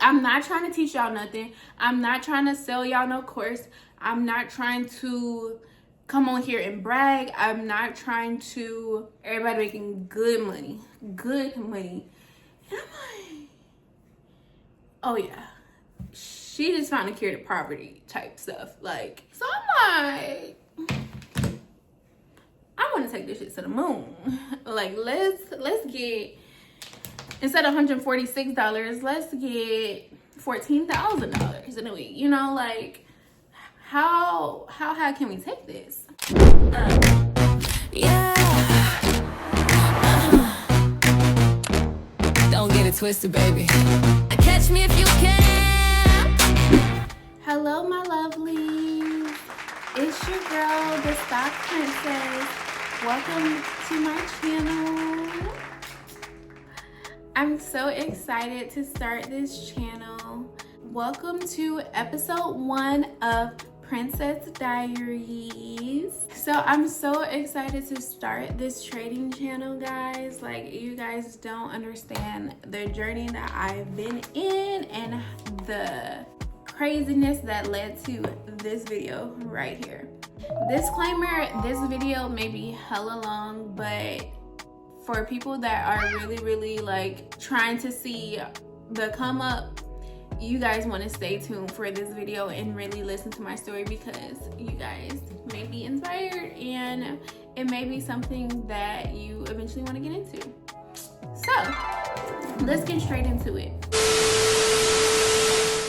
I'm not trying to teach y'all nothing. I'm not trying to sell y'all no course. I'm not trying to come on here and brag. I'm not trying to, everybody making good money. Good money. And I'm like, oh yeah. She just found a cure to poverty type stuff. Like, so I'm like, I want to take this shit to the moon. Like, let's get, instead of $146, let's get $14,000 in a week. You know, like, how high can we take this? Yeah. Don't get it twisted, baby. Catch me if you can. Hello, my lovelies. It's your girl, the Stock Princess. Welcome to my channel. I'm so excited to start this channel. Welcome to episode 1 of Princess Diaries. So I'm so excited to start this trading channel, guys. Like, you guys don't understand the journey that I've been in and the craziness that led to this video right here. Disclaimer, this video may be hella long, but for people that are really like trying to see the come up, you guys want to stay tuned for this video and really listen to my story, because you guys may be inspired and it may be something that you eventually want to get into. So let's get straight into it.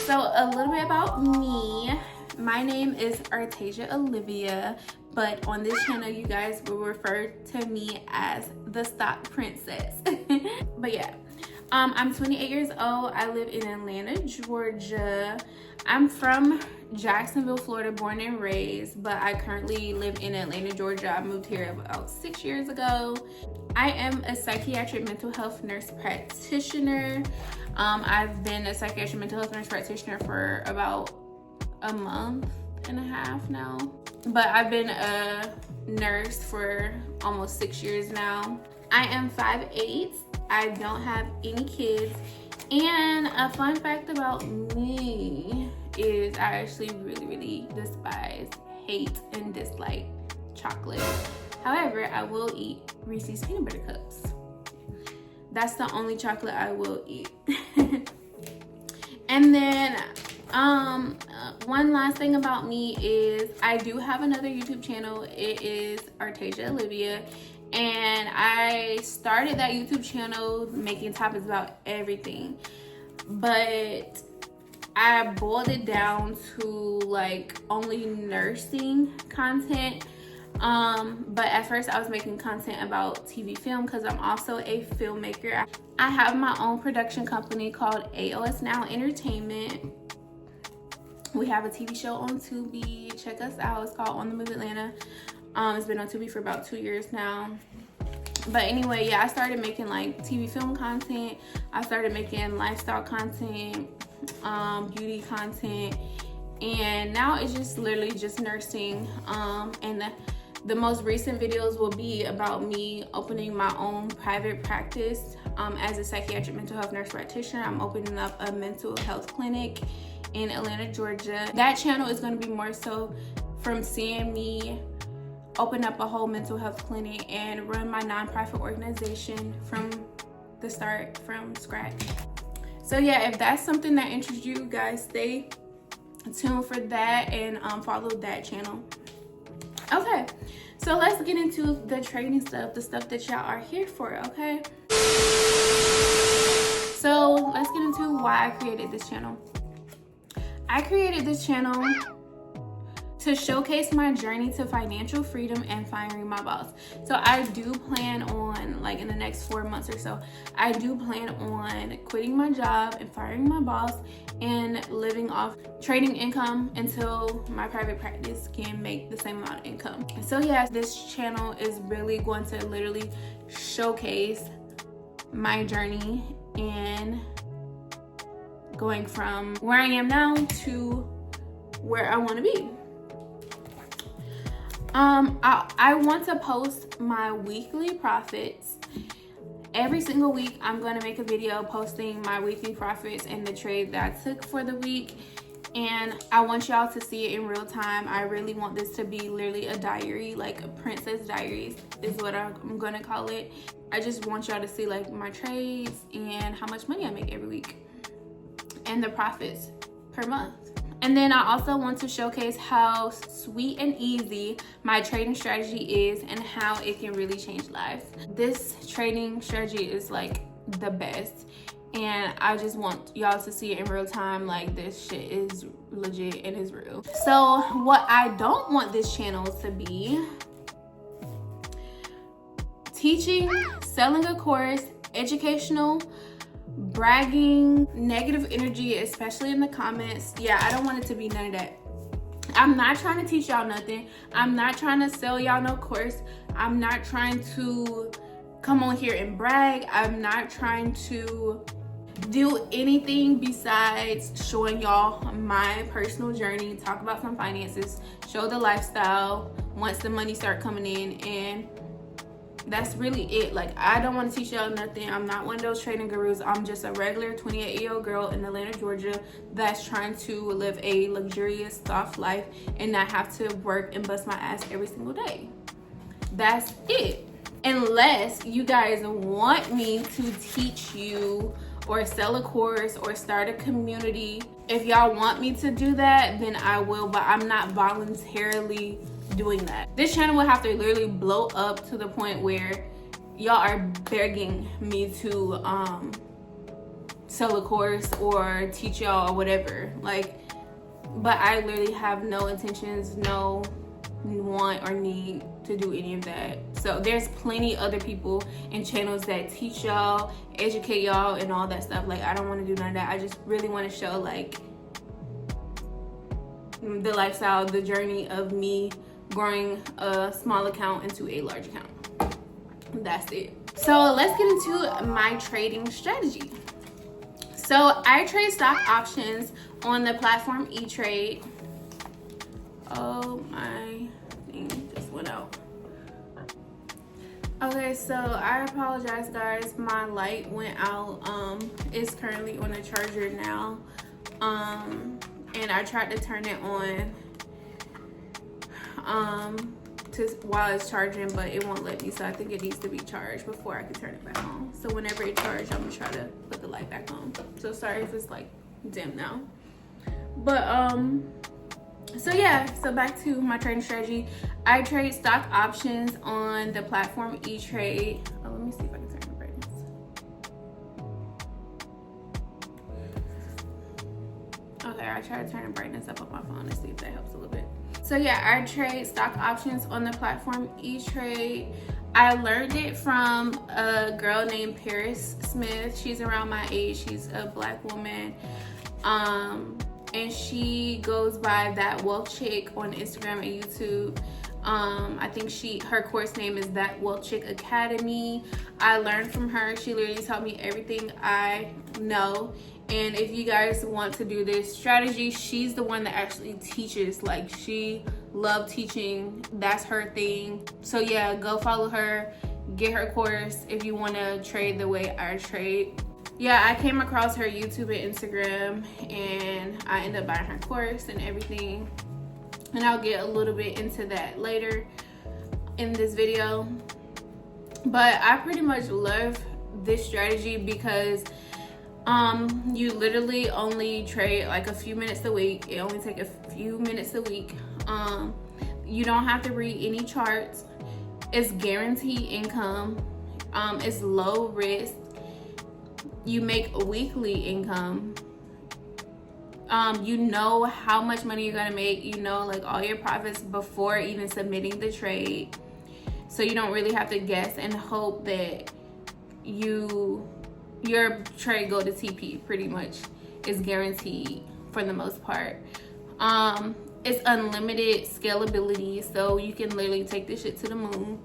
So a little bit about me. My name is AHHH Olivia, but on this channel you guys will refer to me as the Stock Princess. But yeah, I'm 28 years old. I live in Atlanta, Georgia. I'm from Jacksonville, Florida, born and raised, but I currently live in Atlanta, Georgia. I moved here about 6 years ago. I am a psychiatric mental health nurse practitioner. I've been a psychiatric mental health nurse practitioner for about a month and a half now, but I've been a nurse for almost 6 years now. I am 5'8". I don't have any kids, and a fun fact about me is I actually really despise, hate, and dislike chocolate. However, I will eat Reese's peanut butter cups. That's the only chocolate I will eat. And then one last thing about me is I do have another YouTube channel. It is AHHH Olivia, and I started that YouTube channel making topics about everything, but I boiled it down to like only nursing content. But at first I was making content about TV film, because I'm also a filmmaker. I have my own production company called AOS Now Entertainment. We have a TV show on Tubi. Check us out. It's called On the Move Atlanta. It's been on Tubi for about 2 years now. But anyway, yeah, I started making like TV film content. I started making lifestyle content, beauty content, and now it's just literally just nursing. And the most recent videos will be about me opening my own private practice. As a psychiatric mental health nurse practitioner, I'm opening up a mental health clinic in Atlanta, Georgia. That channel is going to be more so from seeing me open up a whole mental health clinic and run my nonprofit organization from the start, from scratch. So yeah, if that's something that interests you guys, stay tuned for that and follow that channel. Okay, so let's get into the trading stuff, the stuff that y'all are here for, okay? So let's get into why I created this channel. I created this channel to showcase my journey to financial freedom and firing my boss. So I do plan on, like in the next 4 months or so, I do plan on quitting my job and firing my boss and living off trading income until my private practice can make the same amount of income. So yeah, this channel is really going to literally showcase my journey and going from where I am now to where I want to be. I want to post my weekly profits Every single week, I'm going to make a video posting my weekly profits and the trade that I took for the week. And I want y'all to see it in real time. I really want this to be literally a diary, like a princess diaries is what I'm going to call it. I just want y'all to see like my trades and how much money I make every week and the profits per month. And then I also want to showcase how sweet and easy my trading strategy is and how it can really change lives. This trading strategy is like the best, and I just want y'all to see it in real time. Like, this shit is legit and is real. So what I don't want this channel to be: teaching, selling a course, educational, bragging, negative energy, especially in the comments. Yeah, I don't want it to be none of that. I'm not trying to teach y'all nothing. I'm not trying to sell y'all no course. I'm not trying to come on here and brag. I'm not trying to do anything besides showing y'all my personal journey, talk about some finances, show the lifestyle once the money start coming in, and that's really it. Like, I don't want to teach y'all nothing. I'm not one of those trading gurus. I'm just a regular 28-year-old girl in Atlanta, Georgia that's trying to live a luxurious, soft life and not have to work and bust my ass every single day. That's it. Unless you guys want me to teach you or sell a course or start a community. If y'all want me to do that, then I will, but I'm not voluntarily doing that. This channel will have to literally blow up to the point where y'all are begging me to sell a course or teach y'all or whatever. Like, but I literally have no intentions, no want or need to do any of that. So there's plenty other people and channels that teach y'all, educate y'all, and all that stuff. Like, I don't want to do none of that. I just really want to show like the lifestyle, the journey of me growing a small account into a large account. That's it. So let's get into my trading strategy. So I trade stock options on the platform E-Trade. Oh, my thing just went out. Okay, so I apologize, guys. My light went out. It's currently on a charger now. And I tried to turn it on while it's charging, but it won't let me, so I think it needs to be charged before I can turn it back on. So whenever it charges, I'm gonna try to put the light back on. So sorry if it's like dim now, but so yeah, so back to my trading strategy. I trade stock options on the platform E-Trade. Oh, let me see if I can turn the brightness. Okay, I try to turn the brightness up on my phone and see if that helps a little bit. So yeah, I trade stock options on the platform E-Trade. I learned it from a girl named Paris Smith. She's around my age. She's a Black woman. And she goes by That Wealth Chick on Instagram and YouTube. I think her course name is That Wealth Chick Academy. I learned from her. She literally taught me everything I know. And if you guys want to do this strategy, she's the one that actually teaches. Like, she loved teaching. That's her thing. So yeah, go follow her, get her course if you want to trade the way I trade. Yeah, I came across her YouTube and Instagram, and I ended up buying her course and everything. And I'll get a little bit into that later in this video. But I pretty much love this strategy because you literally only trade like a few minutes a week. It only takes a few minutes a week. You don't have to read any charts. It's guaranteed income. It's low risk. You make a weekly income. You know how much money you're gonna make. You know, like, all your profits before even submitting the trade. So you don't really have to guess and hope that your trade go to TP. Pretty much is guaranteed for the most part. It's unlimited scalability, so you can literally take this shit to the moon.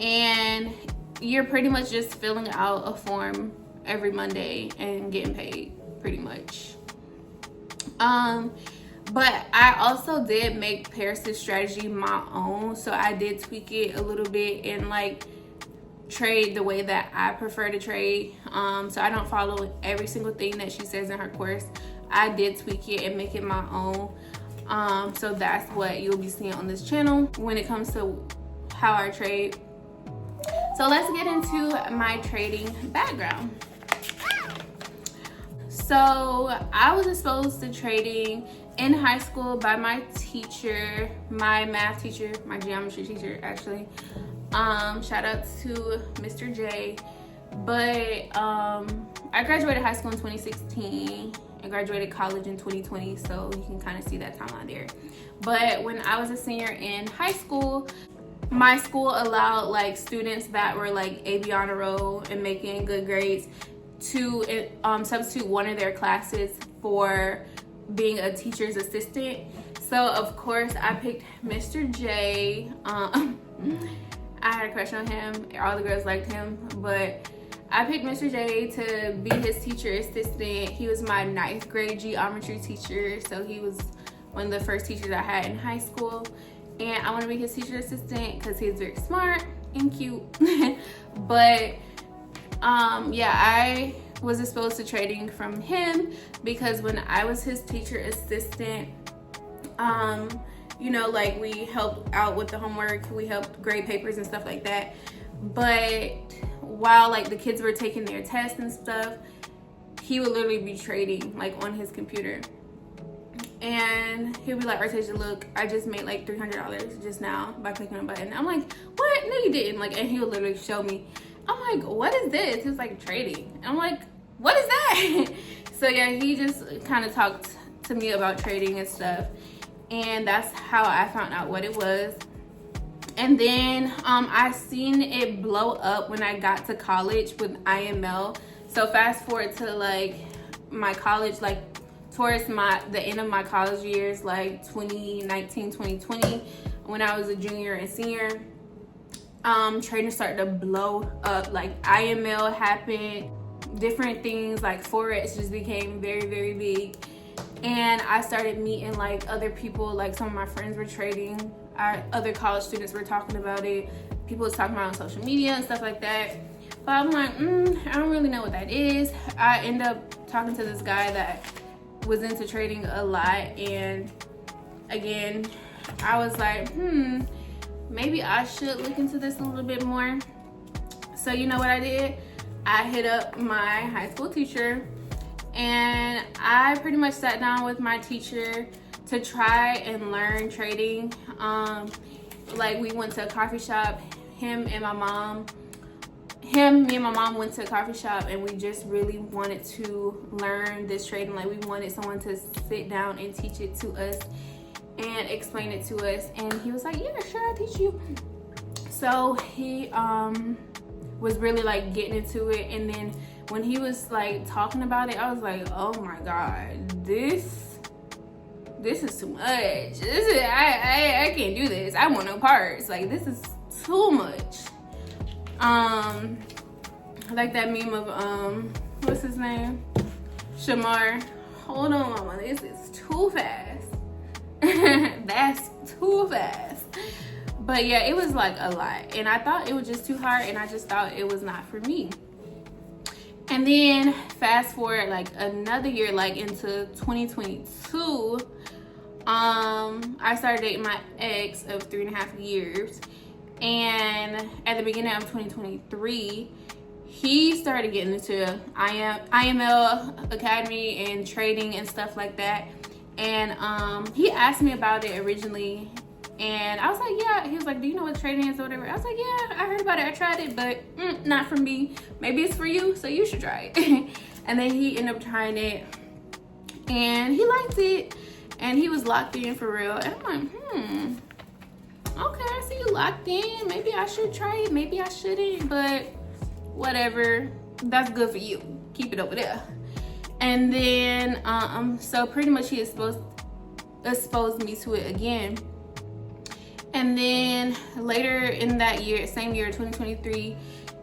And you're pretty much just filling out a form every Monday and getting paid, pretty much. But I also did make Paris's strategy my own, so I did tweak it a little bit and like trade the way that I prefer to trade. So I don't follow every single thing that she says in her course. I did tweak it and make it my own. So that's what you'll be seeing on this channel when it comes to how I trade. So let's get into my trading background. So I was exposed to trading in high school by my teacher, my math teacher, my geometry teacher actually. Shout out to Mr. J. But I graduated high school in 2016. I graduated college in 2020, so you can kind of see that timeline there. But when I was a senior in high school, my school allowed like students that were like AB honor roll and making good grades to substitute one of their classes for being a teacher's assistant. So of course I picked Mr. J. I had a crush on him. All the girls liked him, but I picked Mr. J to be his teacher assistant. He was my 9th grade geometry teacher, so he was one of the first teachers I had in high school. And I want to be his teacher assistant because he's very smart and cute. But yeah, I was exposed to trading from him because when I was his teacher assistant, you know, like we helped out with the homework, we helped grade papers and stuff like that. But while like the kids were taking their tests and stuff, he would literally be trading like on his computer. And he'll be like, Artasia, look, I just made like $300 just now by clicking a button. I'm like, what? No, you didn't. Like, and he'll literally show me. I'm like, what is this? He's like, trading. I'm like, what is that? So yeah, he just kind of talked to me about trading and stuff. And that's how I found out what it was. And then I seen it blow up when I got to college with IML. So fast forward to like my college, like towards the end of my college years, like 2019, 2020, when I was a junior and senior, trading started to blow up. Like IML happened, different things like Forex just became very, very big. And I started meeting like other people, like some of my friends were trading. Other college students were talking about it. People was talking about it on social media and stuff like that. But I'm like, I don't really know what that is. I end up talking to this guy that was into trading a lot, and again I was like, maybe I should look into this a little bit more. So you know what I did? I hit up my high school teacher, and I pretty much sat down with my teacher to try and learn trading. Like we went to a coffee shop, me and my mom went to a coffee shop, and we just really wanted to learn this trading. Like we wanted someone to sit down and teach it to us and explain it to us. And he was like, yeah, sure, I'll teach you. So he was really like getting into it. And then when he was like talking about it, I was like, oh my God, this is too much. I can't do this. I want no parts. Like this is too much. Like that meme of what's his name? Shamar. Hold on, mama. This is too fast. That's too fast. But yeah, it was like a lot. And I thought it was just too hard, and I just thought it was not for me. And then fast forward like another year, like into 2022, I started dating my ex of 3.5 years. And at the beginning of 2023, he started getting into IML Academy and trading and stuff like that. And he asked me about it originally, and I was like, yeah. He was like, do you know what trading is or whatever? I was like, yeah, I heard about it. I tried it, but not for me. Maybe it's for you, so you should try it. And then he ended up trying it, and he liked it, and he was locked in for real. And I'm like, okay, I see you locked in. Maybe I should try it. Maybe I shouldn't, but whatever. That's good for you. Keep it over there. And then, so pretty much he exposed me to it again. And then later in that year, same year, 2023,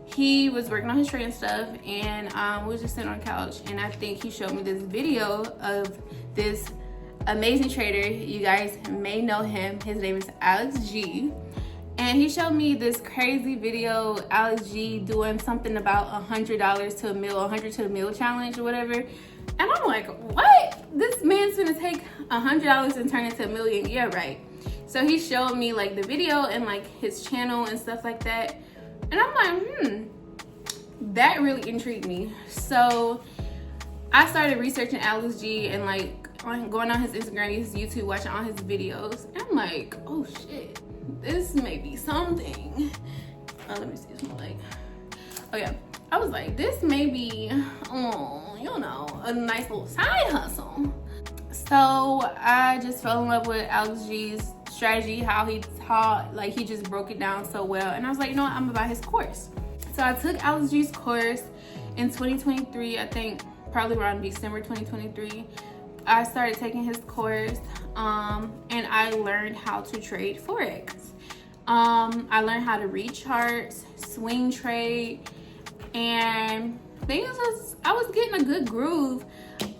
he was working on his trading stuff, and we was just sitting on the couch, and I think he showed me this video of this amazing trader. You guys may know him. His name is Alex G. And And he showed me this crazy video, Alex G doing something about $100 to a meal, 100 to a meal challenge or whatever. And I'm like, what? This man's gonna take $100 and turn it to $1 million. Yeah, right. So he showed me like the video and like his channel and stuff like that. And I'm like, that really intrigued me. So I started researching Alex G and like going on his Instagram, his YouTube, watching all his videos. And I'm like, oh shit, this may be something. Let me see this one like. Oh yeah, I was like, this may be, a nice little side hustle. So I just fell in love with Alex G's strategy, how he taught, like he just broke it down so well. And I was like, you know what, I'm gonna buy his course. So I took Alex G's course in 2023, I think probably around December 2023. I started taking his course and I learned how to trade Forex. I learned how to read charts, swing trade, and things was, I was getting a good groove.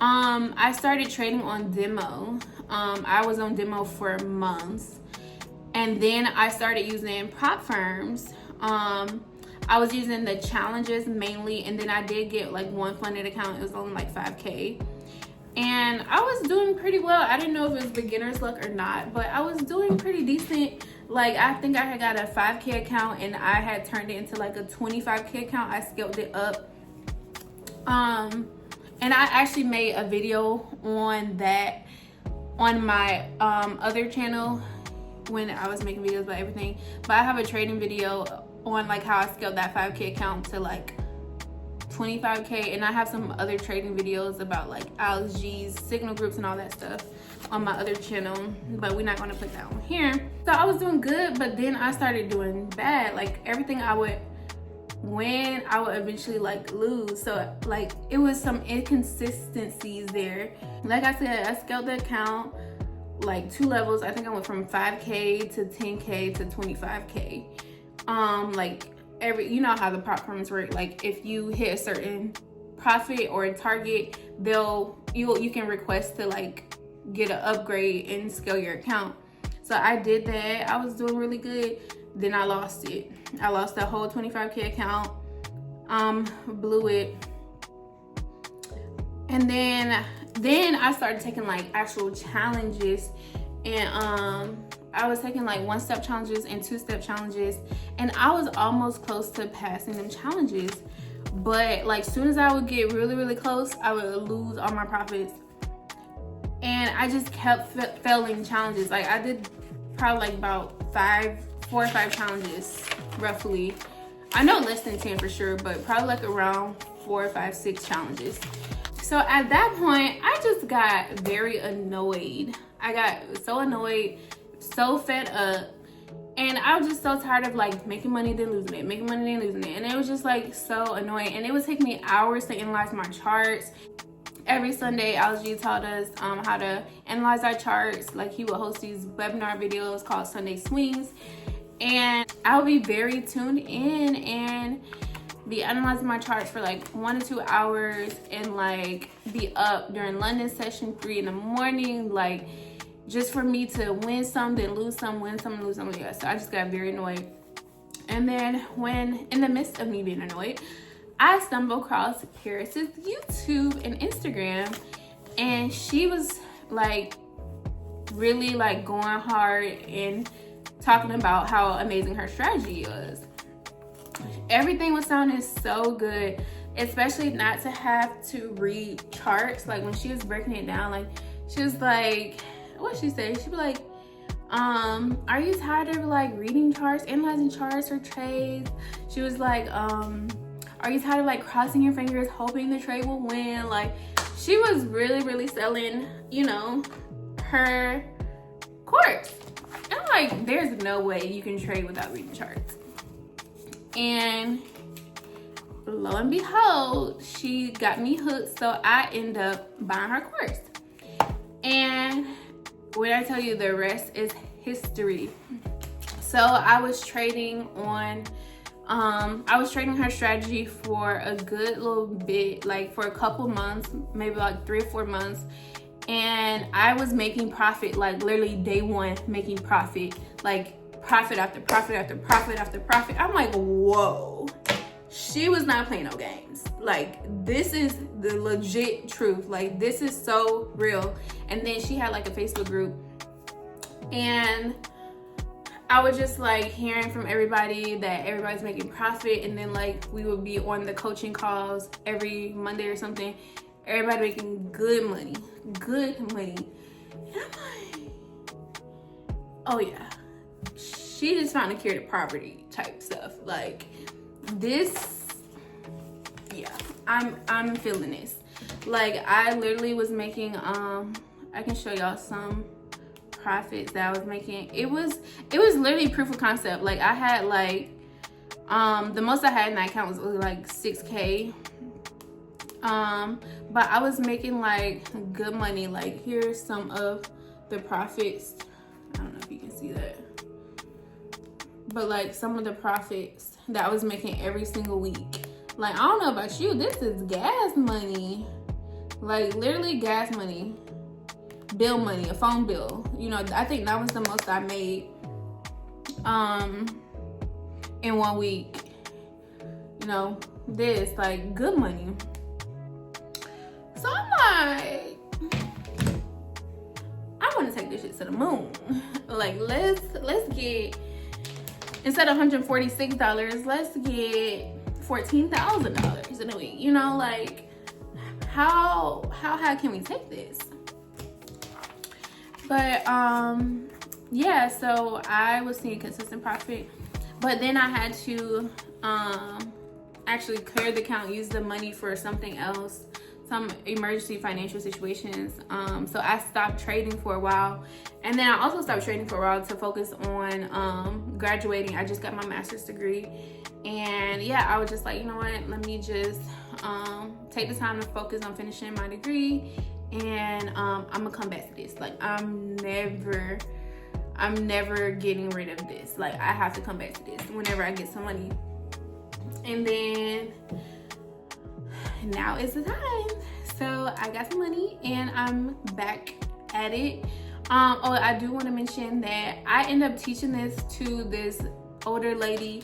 I started trading on demo. I was on demo for months, and then I started using prop firms. I was using the challenges mainly, and then I did get like one funded account. It was only like 5K, and I was doing pretty well. I didn't know if it was beginner's luck or not, but I was doing pretty decent. Like I think I had got a 5K account and I had turned it into like a 25K account. I scaled it up. And I actually made a video on that on my other channel when I was making videos about everything. But I have a trading video on like how I scaled that 5K account to like 25K, and I have some other trading videos about like Alex G's signal groups and all that stuff on my other channel, but we're not going to put that on here. So I was doing good, but then I started doing bad. Like everything I would win, I would eventually like lose. So like it was some inconsistencies there. Like I said, I scaled the account like 2 levels. I think I went from 5K to 10K to 25K. Like you know how the prop firms work. Like if you hit a certain profit or a target, you can request to like get an upgrade and scale your account. So I did that. I was doing really good. Then I lost it. I lost that whole 25K account. Blew it. And then I started taking like actual challenges, and I was taking like 1-step challenges and 2-step challenges, and I was almost close to passing them challenges. But like soon as I would get really, really close, I would lose all my profits. And I just kept failing challenges. Like I did probably like about 4 or 5 challenges roughly. I know less than 10 for sure, but probably like around 4, 5, 6 challenges. So at that point, I just got very annoyed. I got so annoyed, so fed up, and I was just so tired of like making money then losing it, making money then losing it. And it was just like so annoying, and it would take me hours to analyze my charts. Every Sunday, Alex G taught us how to analyze our charts. Like he would host these webinar videos called Sunday Swings, and I would be very tuned in and be analyzing my charts for like 1 to 2 hours, and like be up during London session 3 in the morning, like just for me to win some, then lose some, win some, lose some. Yeah, so I just got very annoyed. And then when in the midst of me being annoyed, I stumbled across Paris's YouTube and Instagram, and she was like really like going hard and talking about how amazing her strategy was. Everything was sounding so good, especially not to have to read charts. Like when she was breaking it down, like she was like, what she say? She'd be like, are you tired of like reading charts, analyzing charts or trades? She was like, are you tired of like crossing your fingers hoping the trade will win? Like she was really, really selling, you know, her course. And I'm like, there's no way you can trade without reading charts. And lo and behold, she got me hooked, so I end up buying her course. And when I tell you, the rest is history. So I was trading on her strategy for a good little bit, like for a couple months, maybe like 3 or 4 months. And I was making profit, like literally day one, making profit. Like profit after profit after profit after profit. I'm like, whoa. She was not playing no games. Like, this is the legit truth. Like, this is so real. And then she had like a Facebook group, and I was just like hearing from everybody that everybody's making profit. And then like we would be on the coaching calls every Monday or something. Everybody making good money. And I'm like, oh yeah, she just found a cure to poverty type stuff. Like this, yeah, I'm feeling this. Like I literally was making, I can show y'all some profits that I was making. It was literally proof of concept. Like I had like, the most I had in that account was like 6K. But I was making like good money. Like here's some of the profits. I don't know if you can see that, but like some of the profits that I was making every single week. Like I don't know about you, this is gas money. Like literally gas money, bill money, a phone bill. You know, I think that was the most I made in 1 week. You know, this like good money. So I'm like, I want to take this shit to the moon. Like let's get, instead of $146, let's get $14,000 in a week. You know, like how high can we take this? But yeah, so I was seeing consistent profit, but then I had to actually clear the account, use the money for something else, some emergency financial situations. So I stopped trading for a while, and then I also stopped trading for a while to focus on graduating. I just got my master's degree, and yeah, I was just like, you know what, let me just take the time to focus on finishing my degree, and I'm gonna come back to this. Like I'm never getting rid of this. Like I have to come back to this whenever I get some money. And then now is the time. So I got some money and I'm back at it. Oh, I do want to mention that I ended up teaching this to this older lady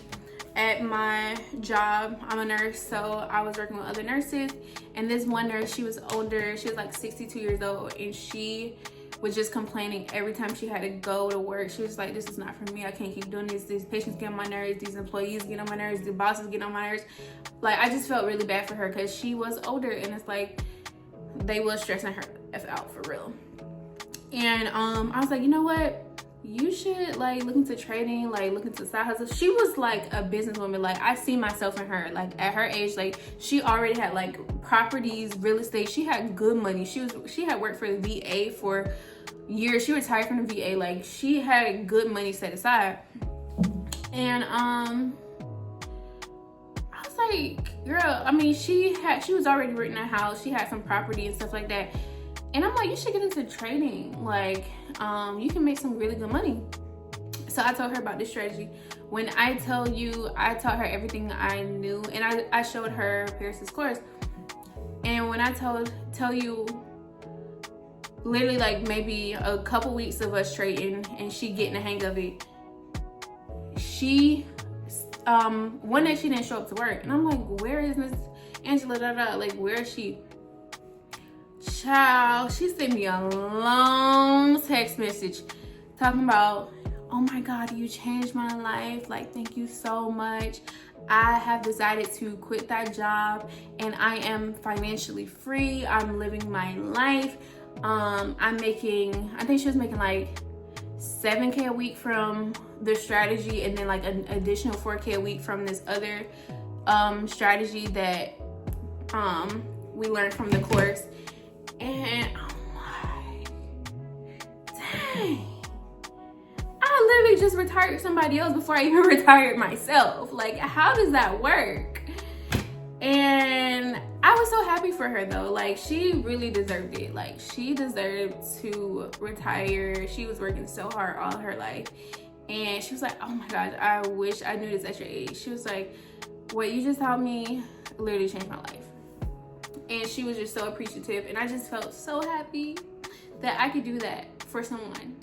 at my job. I'm a nurse, so I was working with other nurses, and this one nurse, she was older. She was like 62 years old, and she was just complaining every time she had to go to work. She was like, this is not for me. I can't keep doing this. These patients get on my nerves. These employees get on my nerves. The bosses get on my nerves. Like, I just felt really bad for her because she was older, and it's like they was stressing her F out for real. And I was like, you know what? You should like look into trading, like look into side hustle. She was like a businesswoman. Like I see myself in her. Like at her age, like she already had like properties, real estate. She had good money. She had worked for the VA for years. She retired from the VA. Like she had good money set aside. And I was like, girl, I mean, she was already renting a house. She had some property and stuff like that. And I'm like, you should get into trading. Like, you can make some really good money. So I told her about this strategy. When I tell you, I taught her everything I knew, and I showed her Paris's course. And when I tell you, literally like maybe a couple weeks of us trading and she getting the hang of it, she, one day she didn't show up to work. And I'm like, where is Miss Angela? Like, where is she? Child, she sent me a long text message talking about, oh my God, you changed my life. Like, thank you so much. I have decided to quit that job and I am financially free. I'm living my life. I'm making, I think she was making like 7K a week from the strategy, and then like an additional 4K a week from this other strategy that we learned from the course. And I'm like, dang, I literally just retired somebody else before I even retired myself. Like, how does that work? And I was so happy for her though. Like, she really deserved it. Like, she deserved to retire. She was working so hard all her life. And she was like, oh my gosh, I wish I knew this at your age. She was like, what you just taught me literally changed my life. And she was just so appreciative, and I just felt so happy that I could do that for someone.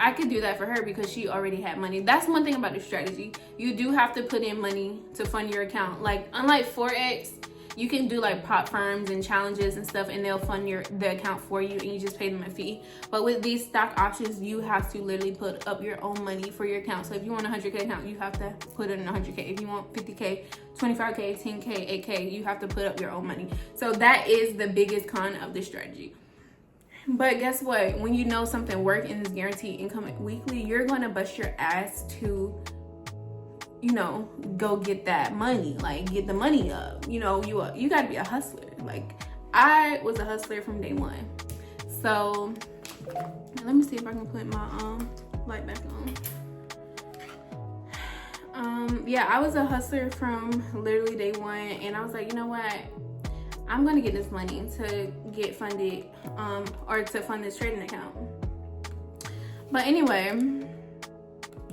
I could do that for her because she already had money. That's one thing about the strategy. You do have to put in money to fund your account. Like, unlike Forex, you can do like prop firms and challenges and stuff, and they'll fund the account for you, and you just pay them a fee. But with these stock options, you have to literally put up your own money for your account. So if you want a 100K account, you have to put in 100K. If you want 50K, 25K, 10K, 8K, you have to put up your own money. So that is the biggest con of this strategy. But guess what? When you know something works and is guaranteed income weekly, you're going to bust your ass to, you know, go get that money, like get the money up. You know, you got to be a hustler. Like, I was a hustler from day one. So let me see if I can put my light back on. Yeah, I was a hustler from literally day one, and I was like, you know what? I'm gonna get this money to get funded, or to fund this trading account. But anyway,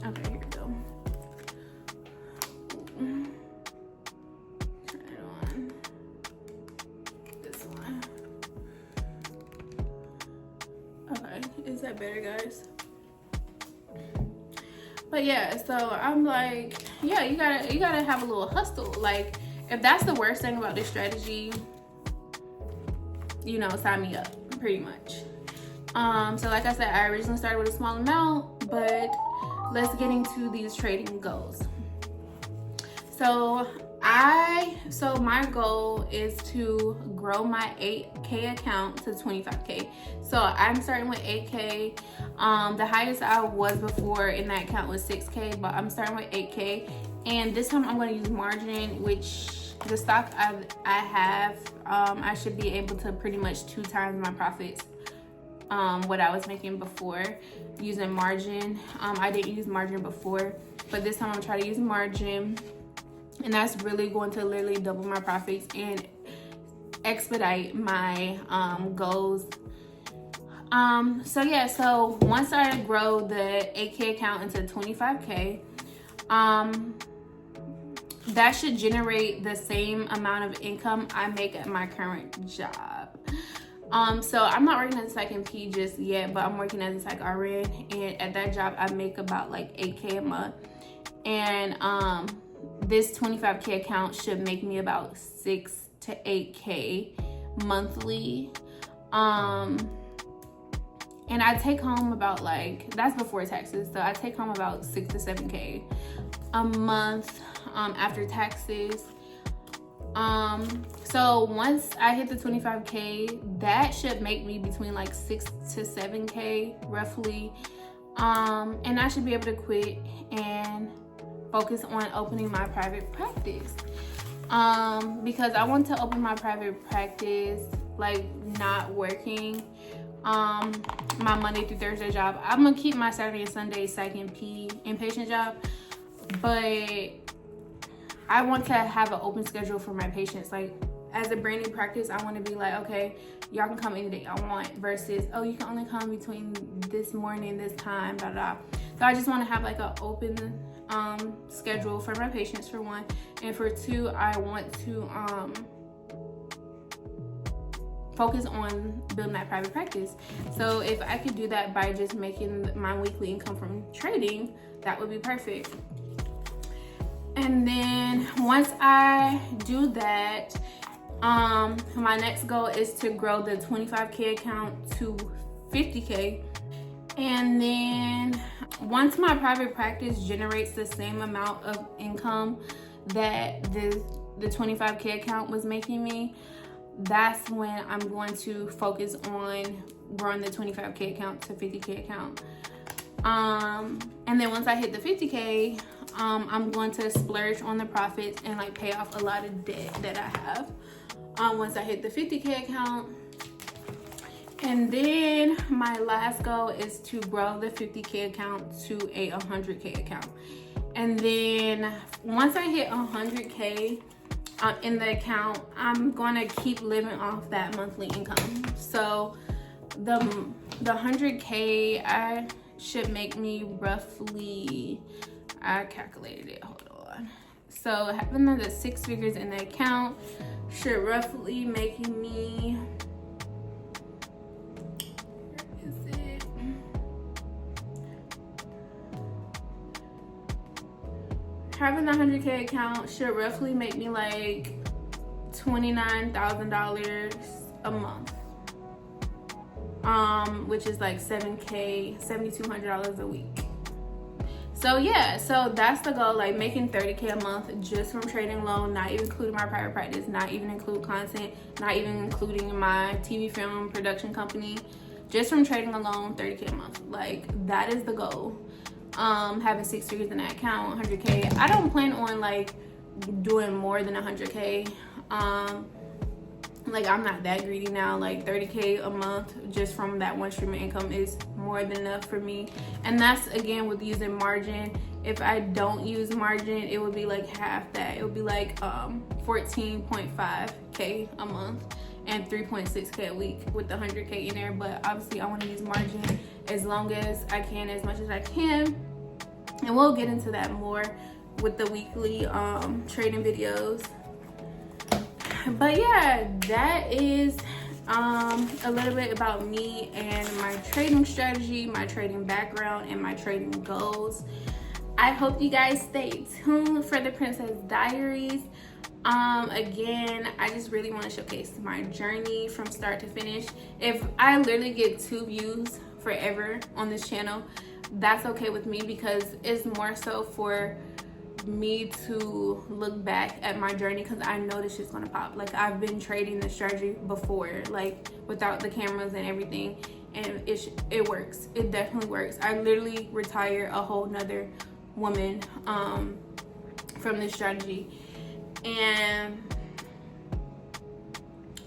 okay, here we go. Turn it on. This one. Okay, is that better, guys? But yeah, so I'm like, yeah, you gotta have a little hustle. Like, if that's the worst thing about this strategy, you know, sign me up, pretty much. So like I said, I originally started with a small amount, but let's get into these trading goals. So my goal is to grow my 8K account to 25K. So I'm starting with 8K. The highest I was before in that account was 6K, but I'm starting with 8K. And this time I'm going to use margin, which the stock I have, I should be able to pretty much 2 times my profits, what I was making before using margin. I didn't use margin before, but this time I'm trying to use margin, and that's really going to literally double my profits and expedite my goals. So yeah, so once I grow the 8K account into 25K, that should generate the same amount of income I make at my current job. So I'm not working as a psych NP just yet, but I'm working as a psych RN, and at that job I make about like 8K a month. And this 25K account should make me about 6 to 8K monthly. And I take home about, like, that's before taxes, so I take home about 6 to 7K a month after taxes. So once I hit the 25K, that should make me between like 6 to 7K roughly. And I should be able to quit and focus on opening my private practice. Because I want to open my private practice, like, not working my Monday through Thursday job. I'm gonna keep my Saturday and Sunday psych NP inpatient job, but I want to have an open schedule for my patients. Like, as a brand new practice, I want to be like, okay, y'all can come any day y'all want, versus, oh, you can only come between this morning, this time, blah, blah. So I just want to have like an open schedule for my patients, for one, and for two, I want to focus on building that private practice. So if I could do that by just making my weekly income from trading, that would be perfect. And then once I do that, my next goal is to grow the 25K account to 50K. And then once my private practice generates the same amount of income that the 25K account was making me, that's when I'm going to focus on growing the 25K account to 50K account. And then once I hit the 50K, I'm going to splurge on the profits and like pay off a lot of debt that I have once I hit the 50K account. And then my last goal is to grow the 50K account to a 100K account. And then once I hit 100K in the account, I'm going to keep living off that monthly income. So the 100K I should make me roughly, I calculated it, hold on. So having the 6 figures in the account should roughly make me, having a 100K account should roughly make me like $29,000 a month, which is like $7K, $7,200 a week. So yeah, so that's the goal, like making 30K a month just from trading alone, not even including my private practice, not even include content, not even including my TV film production company. Just from trading alone, 30K a month. Like, that is the goal. Having 6 figures in that account, 100K. I don't plan on like doing more than 100K. Like, I'm not that greedy now. Like 30K a month just from that one stream of income is more than enough for me. And that's again with using margin. If I don't use margin, it would be like half that. It would be like 14.5K a month and 3.6K a week with the 100K in there. But obviously I want to use margin as long as I can, as much as I can. And we'll get into that more with the weekly trading videos. But yeah, that is a little bit about me and my trading strategy, my trading background, and my trading goals. I hope you guys stay tuned for the Princess Diaries. Again, I just really want to showcase my journey from start to finish. If I literally get 2 views forever on this channel, that's okay with me, because it's more so for me to look back at my journey, because I know this shit's gonna pop. Like, I've been trading this strategy before, like without the cameras and everything, and it works. It definitely works. I literally retire a whole nother woman from this strategy. And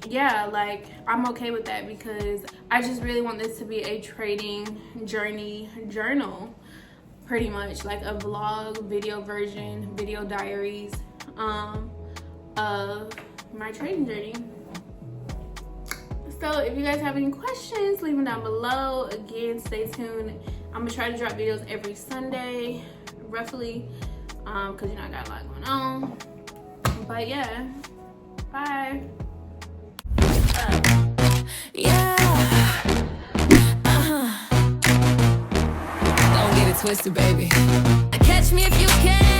yeah, like, I'm okay with that, because I just really want this to be a trading journey journal, pretty much like a vlog video version, video diaries of my trading journey. So if you guys have any questions, leave them down below. Again, stay tuned. I'm gonna try to drop videos every Sunday roughly, because you know I got a lot going on. But yeah, bye. Yeah. Don't get it twisted, baby. Catch me if you can.